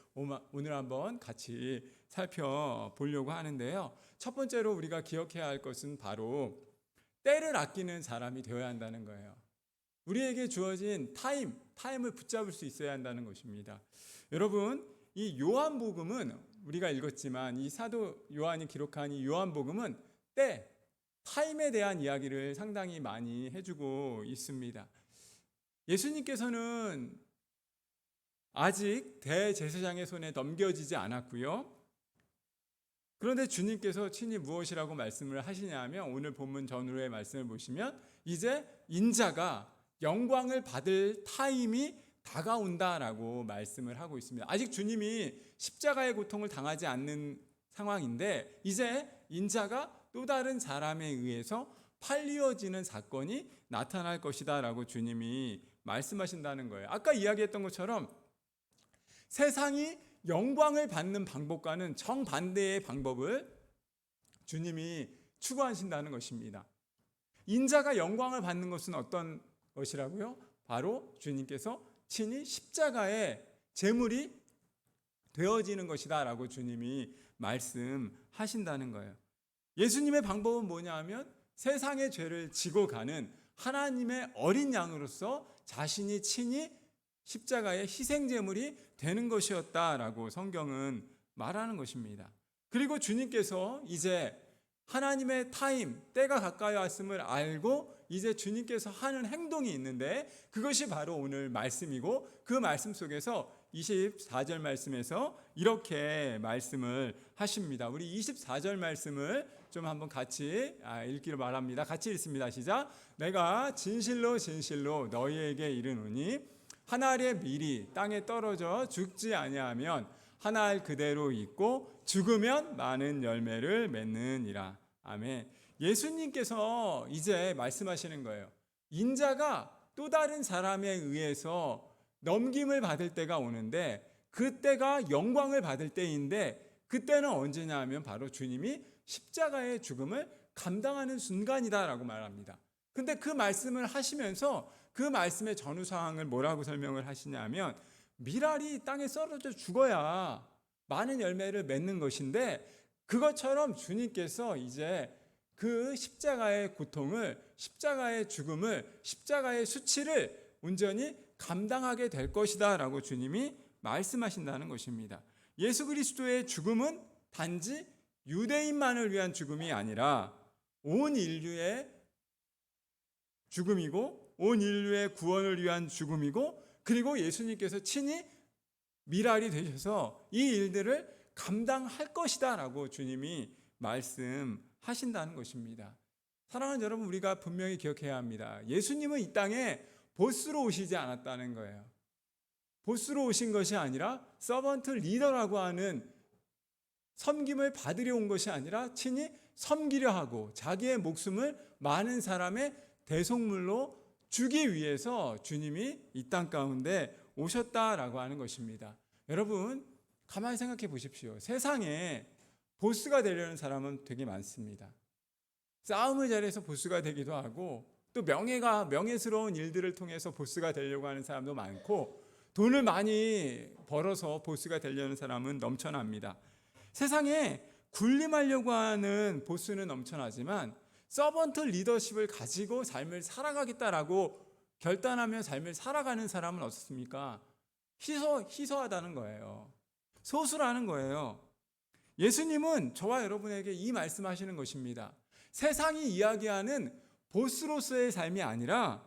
S5: 오늘 한번 같이 살펴보려고 하는데요. 첫 번째로 우리가 기억해야 할 것은 바로 때를 아끼는 사람이 되어야 한다는 거예요. 우리에게 주어진 타임을 붙잡을 수 있어야 한다는 것입니다. 여러분, 이 요한복음은 우리가 읽었지만 이 사도 요한이 기록한 이 요한복음은 타임에 대한 이야기를 상당히 많이 해주고 있습니다. 예수님께서는 아직 대제사장의 손에 넘겨지지 않았고요. 그런데 주님께서 친히 무엇이라고 말씀을 하시냐면, 오늘 본문 전후의 말씀을 보시면 이제 인자가 영광을 받을 타임이 다가온다라고 말씀을 하고 있습니다. 아직 주님이 십자가의 고통을 당하지 않는 상황인데 이제 인자가 또 다른 사람에 의해서 팔리어지는 사건이 나타날 것이다 라고 주님이 말씀하신다는 거예요. 아까 이야기했던 것처럼 세상이 영광을 받는 방법과는 정반대의 방법을 주님이 추구하신다는 것입니다. 인자가 영광을 받는 것은 어떤 것이라고요? 바로 주님께서 친히 십자가의 제물이 되어지는 것이다 라고 주님이 말씀하신다는 거예요. 예수님의 방법은 뭐냐 하면 세상의 죄를 지고 가는 하나님의 어린 양으로서 자신이 친히 십자가의 희생제물이 되는 것이었다라고 성경은 말하는 것입니다. 그리고 주님께서 이제 하나님의 때가 가까이 왔음을 알고 이제 주님께서 하는 행동이 있는데 그것이 바로 오늘 말씀이고, 그 말씀 속에서 24절 말씀에서 이렇게 말씀을 하십니다. 우리 24절 말씀을 좀 한번 같이 읽기를 바랍니다. 같이 읽습니다. 시작. 내가 진실로 너희에게 이르노니 한 알의 밀이 땅에 떨어져 죽지 아니하면 한 알 그대로 있고 죽으면 많은 열매를 맺느니라. 아멘. 예수님께서 이제 말씀하시는 거예요. 인자가 또 다른 사람에 의해서 넘김을 받을 때가 오는데 그때가 영광을 받을 때인데, 그때는 언제냐 하면 바로 주님이 십자가의 죽음을 감당하는 순간이다라고 말합니다. 근데 그 말씀을 하시면서 그 말씀의 전후 상황을 뭐라고 설명을 하시냐면, 밀알이 땅에 썰어져 죽어야 많은 열매를 맺는 것인데 그것처럼 주님께서 이제 그 십자가의 고통을, 십자가의 죽음을, 십자가의 수치를 온전히 감당하게 될 것이다 라고 주님이 말씀하신다는 것입니다. 예수 그리스도의 죽음은 단지 유대인만을 위한 죽음이 아니라 온 인류의 죽음이고 온 인류의 구원을 위한 죽음이고, 그리고 예수님께서 친히 밀알이 되셔서 이 일들을 감당할 것이다 라고 주님이 말씀하신다는 것입니다. 사랑하는 여러분, 우리가 분명히 기억해야 합니다. 예수님은 이 땅에 보스로 오시지 않았다는 거예요. 보스로 오신 것이 아니라 서번트 리더라고 하는 섬김을 받으려 온 것이 아니라 친히 섬기려 하고 자기의 목숨을 많은 사람의 대속물로 주기 위해서 주님이 이 땅 가운데 오셨다라고 하는 것입니다. 여러분, 가만히 생각해 보십시오. 세상에 보스가 되려는 사람은 되게 많습니다. 싸움을 잘해서 보스가 되기도 하고, 또 명예스러운 일들을 통해서 보스가 되려고 하는 사람도 많고, 돈을 많이 벌어서 보스가 되려는 사람은 넘쳐납니다. 세상에 군림하려고 하는 보스는 넘쳐나지만 서번트 리더십을 가지고 삶을 살아가겠다라고 결단하며 삶을 살아가는 사람은 어떻습니까? 희소하다는 거예요. 소수라는 거예요. 예수님은 저와 여러분에게 이 말씀하시는 것입니다. 세상이 이야기하는 보스로서의 삶이 아니라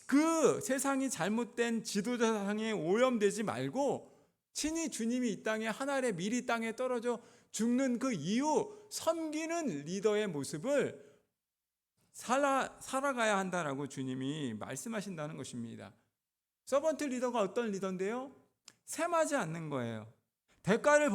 S5: 그 세상이 잘못된 지도자상에 오염되지 말고 친히 주님이 이 땅에 한 알의 밀이 땅에 떨어져 죽는 그 이후 섬기는 리더의 모습을 살아가야 한다라고 주님이 말씀하신다는 것입니다. 서번트 리더가 어떤 리더인데요? 셈하지 않는 거예요. 대가를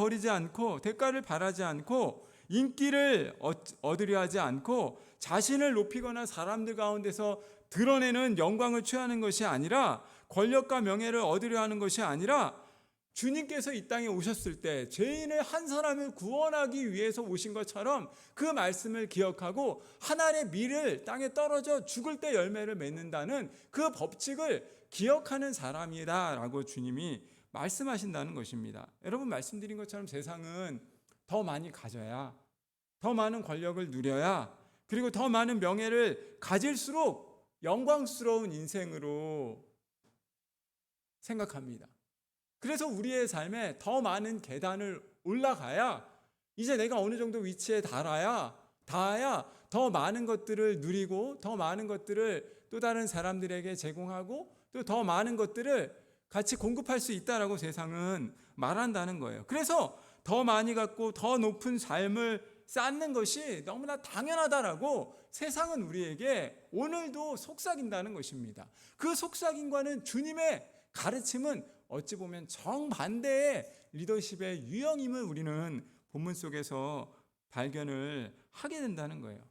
S5: 바라지 않고 인기를 얻으려 하지 않고 자신을 높이거나 사람들 가운데서 드러내는 영광을 취하는 것이 아니라 권력과 명예를 얻으려 하는 것이 아니라 주님께서 이 땅에 오셨을 때 죄인을 한 사람을 구원하기 위해서 오신 것처럼 그 말씀을 기억하고 한 알의 밀을 땅에 떨어져 죽을 때 열매를 맺는다는 그 법칙을 기억하는 사람이다라고 주님이 말씀하신다는 것입니다. 여러분, 말씀드린 것처럼 세상은 더 많이 가져야, 더 많은 권력을 누려야, 그리고 더 많은 명예를 가질수록 영광스러운 인생으로 생각합니다. 그래서 우리의 삶에 더 많은 계단을 올라가야, 이제 내가 어느 정도 위치에 닿아야 더 많은 것들을 누리고 더 많은 것들을 또 다른 사람들에게 제공하고 또 더 많은 것들을 같이 공급할 수 있다라고 세상은 말한다는 거예요. 그래서 더 많이 갖고 더 높은 삶을 쌓는 것이 너무나 당연하다라고 세상은 우리에게 오늘도 속삭인다는 것입니다. 그 속삭임과는 주님의 가르침은 어찌 보면 정반대의 리더십의 유형임을 우리는 본문 속에서 발견을 하게 된다는 거예요.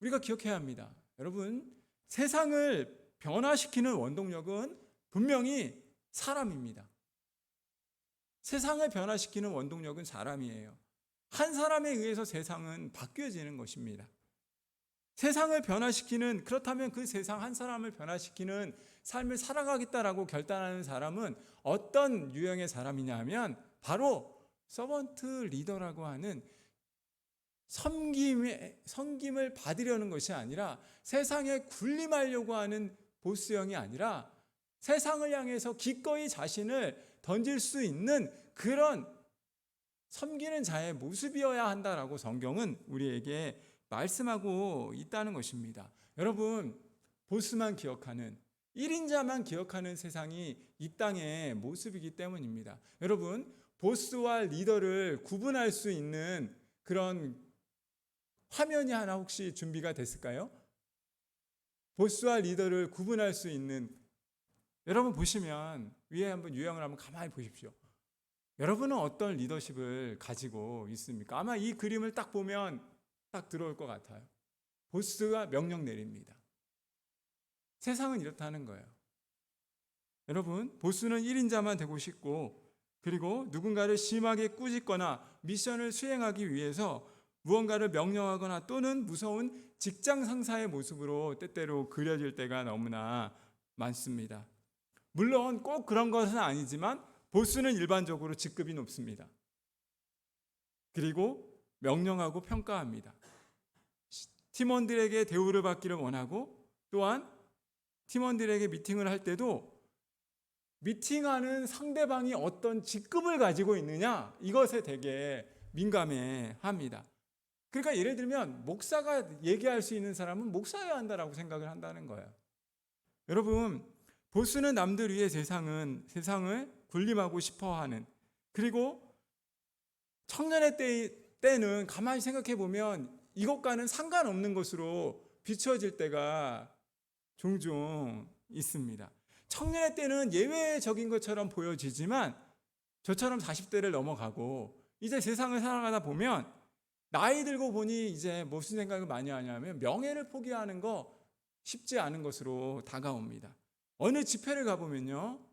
S5: 우리가 기억해야 합니다. 여러분, 세상을 변화시키는 원동력은 분명히 사람입니다. 세상을 변화시키는 원동력은 사람이에요. 한 사람에 의해서 세상은 바뀌어지는 것입니다. 세상을 변화시키는, 그렇다면 그 세상 한 사람을 변화시키는 삶을 살아가겠다라고 결단하는 사람은 어떤 유형의 사람이냐 하면 바로 서번트 리더라고 하는 섬김을 받으려는 것이 아니라 세상에 군림하려고 하는 보스형이 아니라 세상을 향해서 기꺼이 자신을 던질 수 있는 그런 섬기는 자의 모습이어야 한다라고 성경은 우리에게 말씀하고 있다는 것입니다. 여러분, 보스만 기억하는, 1인자만 기억하는 세상이 이 땅의 모습이기 때문입니다. 여러분, 보스와 리더를 구분할 수 있는 그런 화면이 하나 혹시 준비가 됐을까요? 보스와 리더를 구분할 수 있는, 여러분 보시면 위에 한번 유형을 한번 가만히 보십시오. 여러분은 어떤 리더십을 가지고 있습니까? 아마 이 그림을 딱 보면 딱 들어올 것 같아요. 보스가 명령 내립니다. 세상은 이렇다는 거예요. 여러분, 보스는 1인자만 되고 싶고, 그리고 누군가를 심하게 꾸짖거나 미션을 수행하기 위해서 무언가를 명령하거나 또는 무서운 직장 상사의 모습으로 때때로 그려질 때가 너무나 많습니다. 물론 꼭 그런 것은 아니지만 보스는 일반적으로 직급이 높습니다. 그리고 명령하고 평가합니다. 팀원들에게 대우를 받기를 원하고, 또한 팀원들에게 미팅을 할 때도 미팅하는 상대방이 어떤 직급을 가지고 있느냐, 이것에 되게 민감해 합니다. 그러니까 예를 들면 목사가 얘기할 수 있는 사람은 목사여야 한다라고 생각을 한다는 거예요. 여러분, 보스는 남들 위해 세상을 군림하고 싶어하는, 그리고 청년의 때는 가만히 생각해 보면 이것과는 상관없는 것으로 비추어질 때가 종종 있습니다. 청년의 때는 예외적인 것처럼 보여지지만 저처럼 40대를 넘어가고 이제 세상을 살아가다 보면 나이 들고 보니 이제 무슨 생각을 많이 하냐면 명예를 포기하는 거 쉽지 않은 것으로 다가옵니다. 어느 집회를 가보면요,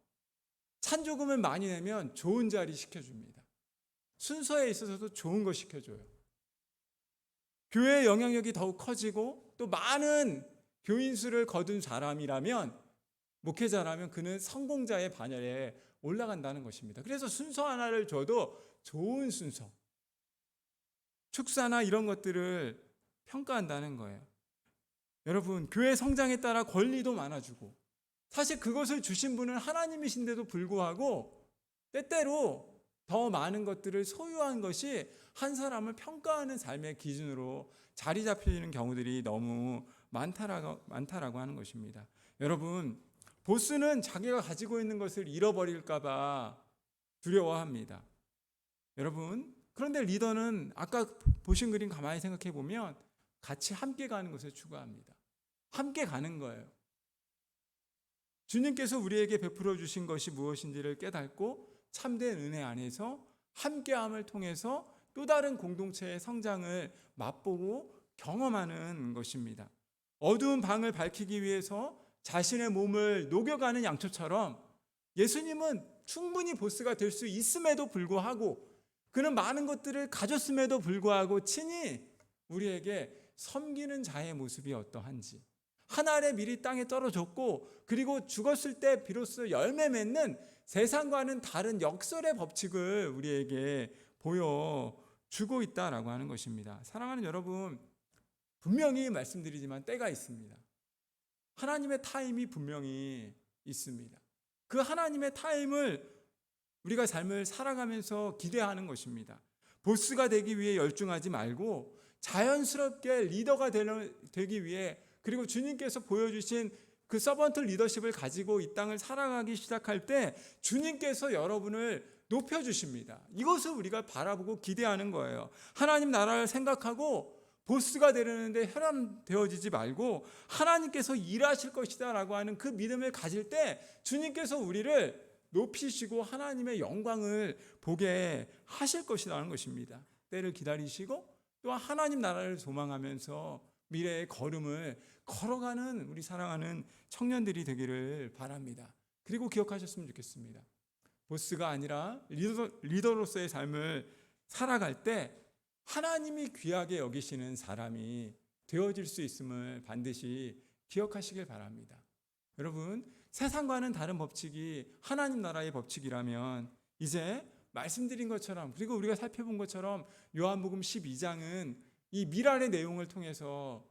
S5: 찬조금을 많이 내면 좋은 자리 시켜줍니다. 순서에 있어서도 좋은 거 시켜줘요. 교회의 영향력이 더욱 커지고 또 많은 교인 수를 거둔 사람이라면, 목회자라면 그는 성공자의 반열에 올라간다는 것입니다. 그래서 순서 하나를 줘도 좋은 순서, 축사나 이런 것들을 평가한다는 거예요. 여러분, 교회 성장에 따라 권리도 많아지고, 사실 그것을 주신 분은 하나님이신데도 불구하고 때때로 더 많은 것들을 소유한 것이 한 사람을 평가하는 삶의 기준으로 자리 잡히는 경우들이 너무 많다라고 하는 것입니다. 여러분, 보스는 자기가 가지고 있는 것을 잃어버릴까 봐 두려워합니다. 여러분, 그런데 리더는 아까 보신 그림 가만히 생각해 보면 같이 함께 가는 것을 추구합니다. 함께 가는 거예요. 주님께서 우리에게 베풀어 주신 것이 무엇인지를 깨닫고 참된 은혜 안에서 함께함을 통해서 또 다른 공동체의 성장을 맛보고 경험하는 것입니다. 어두운 방을 밝히기 위해서 자신의 몸을 녹여가는 양초처럼 예수님은 충분히 보스가 될 수 있음에도 불구하고, 그는 많은 것들을 가졌음에도 불구하고 친히 우리에게 섬기는 자의 모습이 어떠한지, 한 알의 밀이 땅에 떨어졌고 그리고 죽었을 때 비로소 열매 맺는 세상과는 다른 역설의 법칙을 우리에게 보여주고 있다라고 하는 것입니다. 사랑하는 여러분, 분명히 말씀드리지만 때가 있습니다. 하나님의 타임이 분명히 있습니다. 그 하나님의 타임을 우리가 삶을 살아가면서 기대하는 것입니다. 보스가 되기 위해 열중하지 말고 자연스럽게 리더가 되기 위해, 그리고 주님께서 보여주신 그 서번트 리더십을 가지고 이 땅을 살아가기 시작할 때 주님께서 여러분을 높여주십니다. 이것을 우리가 바라보고 기대하는 거예요. 하나님 나라를 생각하고 보스가 되려는데 혈안되어지지 말고 하나님께서 일하실 것이다 라고 하는 그 믿음을 가질 때 주님께서 우리를 높이시고 하나님의 영광을 보게 하실 것이라는 것입니다. 때를 기다리시고 또한 하나님 나라를 소망하면서 미래의 걸음을 걸어가는 우리 사랑하는 청년들이 되기를 바랍니다. 그리고 기억하셨으면 좋겠습니다. 보스가 아니라 리더로서의 삶을 살아갈 때 하나님이 귀하게 여기시는 사람이 되어질 수 있음을 반드시 기억하시길 바랍니다. 여러분, 세상과는 다른 법칙이 하나님 나라의 법칙이라면 이제 말씀드린 것처럼, 그리고 우리가 살펴본 것처럼 요한복음 12장은 이 밀알의 내용을 통해서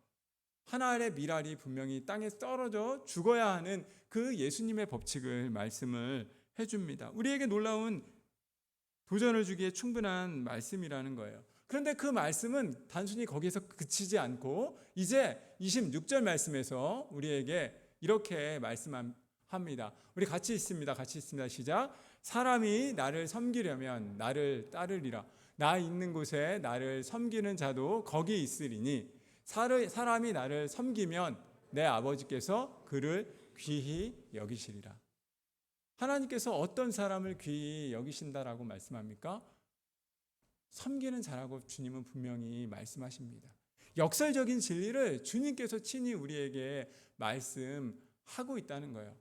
S5: 한 알의 밀알이 분명히 땅에 떨어져 죽어야 하는 그 예수님의 법칙을 말씀을 해줍니다. 우리에게 놀라운 도전을 주기에 충분한 말씀이라는 거예요. 그런데 그 말씀은 단순히 거기에서 그치지 않고 이제 26절 말씀에서 우리에게 이렇게 말씀합니다. 우리 같이 있습니다. 시작. 사람이 나를 섬기려면 나를 따르리라. 나 있는 곳에 나를 섬기는 자도 거기 있으리니 사람이 나를 섬기면 내 아버지께서 그를 귀히 여기시리라. 하나님께서 어떤 사람을 귀히 여기신다라고 말씀합니까? 섬기는 자라고 주님은 분명히 말씀하십니다. 역설적인 진리를 주님께서 친히 우리에게 말씀하고 있다는 거예요.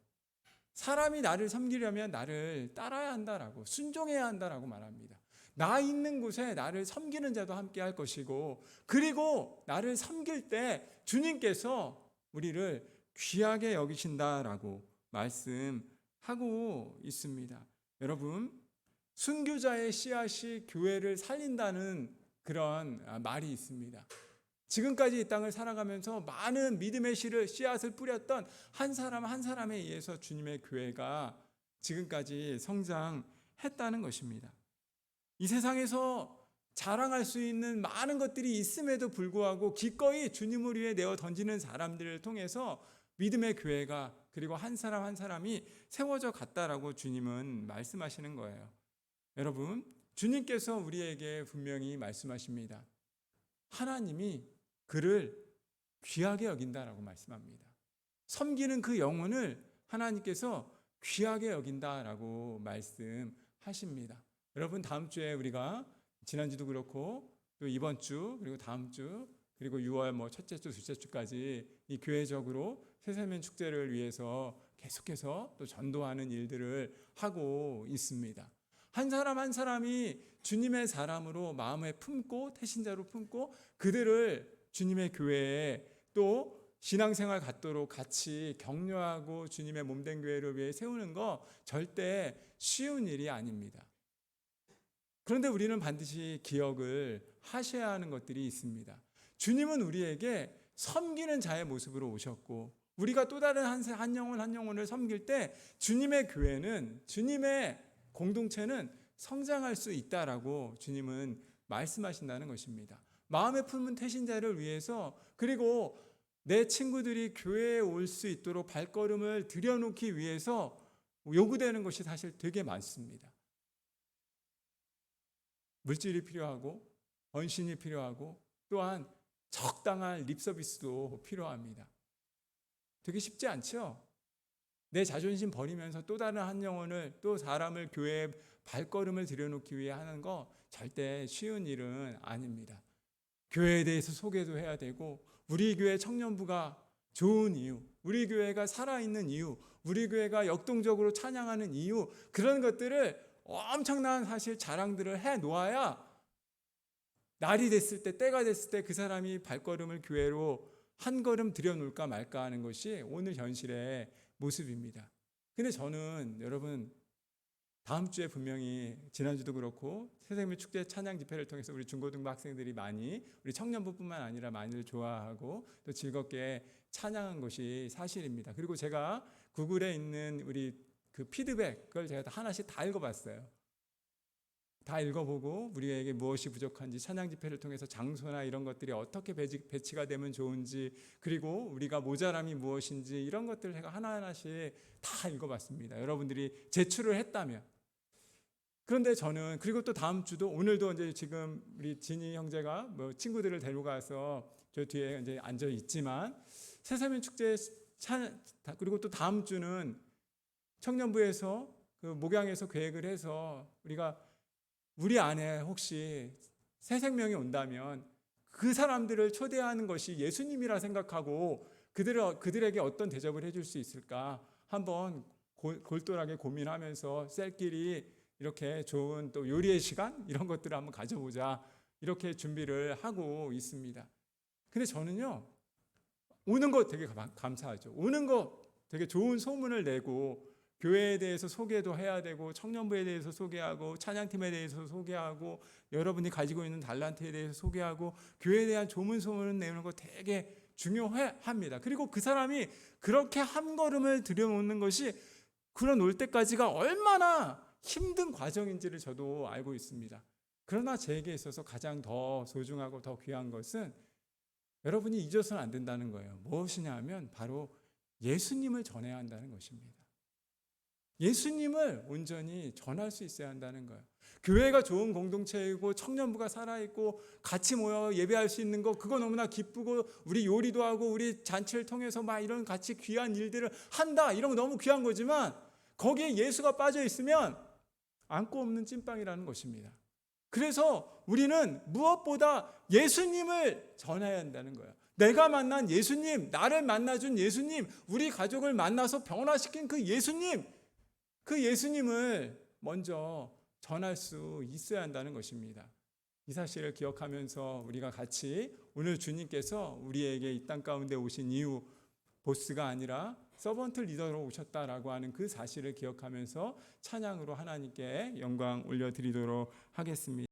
S5: 사람이 나를 섬기려면 나를 따라야 한다라고, 순종해야 한다라고 말합니다. 나 있는 곳에 나를 섬기는 자도 함께 할 것이고, 그리고 나를 섬길 때 주님께서 우리를 귀하게 여기신다라고 말씀하고 있습니다. 여러분, 순교자의 씨앗이 교회를 살린다는 그런 말이 있습니다. 지금까지 이 땅을 살아가면서 많은 믿음의 씨앗을 뿌렸던 한 사람 한 사람에 의해서 주님의 교회가 지금까지 성장했다는 것입니다. 이 세상에서 자랑할 수 있는 많은 것들이 있음에도 불구하고 기꺼이 주님을 위해 내어 던지는 사람들을 통해서 믿음의 교회가, 그리고 한 사람 한 사람이 세워져 갔다라고 주님은 말씀하시는 거예요. 여러분, 주님께서 우리에게 분명히 말씀하십니다. 하나님이 그를 귀하게 여긴다라고 말씀합니다. 섬기는 그 영혼을 하나님께서 귀하게 여긴다라고 말씀하십니다. 여러분, 다음 주에 우리가 지난주도 그렇고 또 이번 주 그리고 다음 주 그리고 6월 뭐 첫째 주, 둘째 주까지 이 교회적으로 새세면 축제를 위해서 계속해서 또 전도하는 일들을 하고 있습니다. 한 사람 한 사람이 주님의 사람으로 마음에 품고 태신자로 품고 그들을 주님의 교회에 또 신앙생활 갖도록 같이 격려하고 주님의 몸된 교회를 위해 세우는 거 절대 쉬운 일이 아닙니다. 그런데 우리는 반드시 기억을 하셔야 하는 것들이 있습니다. 주님은 우리에게 섬기는 자의 모습으로 오셨고 우리가 또 다른 한 영혼을 섬길 때 주님의 교회는 주님의 공동체는 성장할 수 있다라고 주님은 말씀하신다는 것입니다. 마음에 품은 태신자를 위해서 그리고 내 친구들이 교회에 올 수 있도록 발걸음을 들여놓기 위해서 요구되는 것이 사실 되게 많습니다. 물질이 필요하고 헌신이 필요하고 또한 적당한 립서비스도 필요합니다. 되게 쉽지 않죠? 내 자존심 버리면서 또 다른 한 영혼을 또 사람을 교회에 발걸음을 들여놓기 위해 하는 거 절대 쉬운 일은 아닙니다. 교회에 대해서 소개도 해야 되고 우리 교회 청년부가 좋은 이유, 우리 교회가 살아있는 이유, 우리 교회가 역동적으로 찬양하는 이유 그런 것들을 엄청난 사실 자랑들을 해 놓아야 날이 됐을 때 때가 됐을 때 그 사람이 발걸음을 교회로 한 걸음 들여놓을까 말까 하는 것이 오늘 현실의 모습입니다. 근데 저는 여러분 다음 주에 분명히 지난주도 그렇고 새생명 축제 찬양 집회를 통해서 우리 중고등부 학생들이 많이 우리 청년부뿐만 아니라 많이들 좋아하고 또 즐겁게 찬양한 것이 사실입니다. 그리고 제가 구글에 있는 우리 그 피드백을 제가 하나씩 다 읽어봤어요. 다 읽어보고 우리에게 무엇이 부족한지 찬양 집회를 통해서 장소나 이런 것들이 어떻게 배치가 되면 좋은지 그리고 우리가 모자람이 무엇인지 이런 것들을 제가 하나하나씩 다 읽어봤습니다. 여러분들이 제출을 했다면. 그런데 저는 그리고 또 다음 주도 오늘도 이제 지금 우리 진이 형제가 뭐 친구들을 데려가서 저 뒤에 이제 앉아 있지만 새세면 축제 그리고 또 다음 주는 청년부에서 그 목양에서 계획을 해서 우리가 우리 안에 혹시 새 생명이 온다면 그 사람들을 초대하는 것이 예수님이라 생각하고 그들에게 어떤 대접을 해줄 수 있을까 한번 골똘하게 고민하면서 셀끼리 이렇게 좋은 또 요리의 시간 이런 것들을 한번 가져보자 이렇게 준비를 하고 있습니다. 근데 저는요 오는 거 되게 감사하죠. 오는 거 되게 좋은 소문을 내고 교회에 대해서 소개도 해야 되고 청년부에 대해서 소개하고 찬양팀에 대해서 소개하고 여러분이 가지고 있는 달란트에 대해서 소개하고 교회에 대한 좋은 소문을 내는 거 되게 중요합니다. 그리고 그 사람이 그렇게 한 걸음을 들여놓는 것이 그런 올 때까지가 얼마나 힘든 과정인지를 저도 알고 있습니다. 그러나 제게 있어서 가장 더 소중하고 더 귀한 것은 여러분이 잊어서는 안 된다는 거예요. 무엇이냐 하면 바로 예수님을 전해야 한다는 것입니다. 예수님을 온전히 전할 수 있어야 한다는 거예요. 교회가 좋은 공동체이고 청년부가 살아있고 같이 모여 예배할 수 있는 거 그거 너무나 기쁘고 우리 요리도 하고 우리 잔치를 통해서 막 이런 같이 귀한 일들을 한다 이런 거 너무 귀한 거지만 거기에 예수가 빠져 있으면 안고 없는 찐빵이라는 것입니다. 그래서 우리는 무엇보다 예수님을 전해야 한다는 거예요. 내가 만난 예수님, 나를 만나준 예수님, 우리 가족을 만나서 변화시킨 그 예수님, 그 예수님을 먼저 전할 수 있어야 한다는 것입니다. 이 사실을 기억하면서 우리가 같이 오늘 주님께서 우리에게 이 땅 가운데 오신 이유 보스가 아니라 서번트 리더로 오셨다라고 하는 그 사실을 기억하면서 찬양으로 하나님께 영광 올려드리도록 하겠습니다.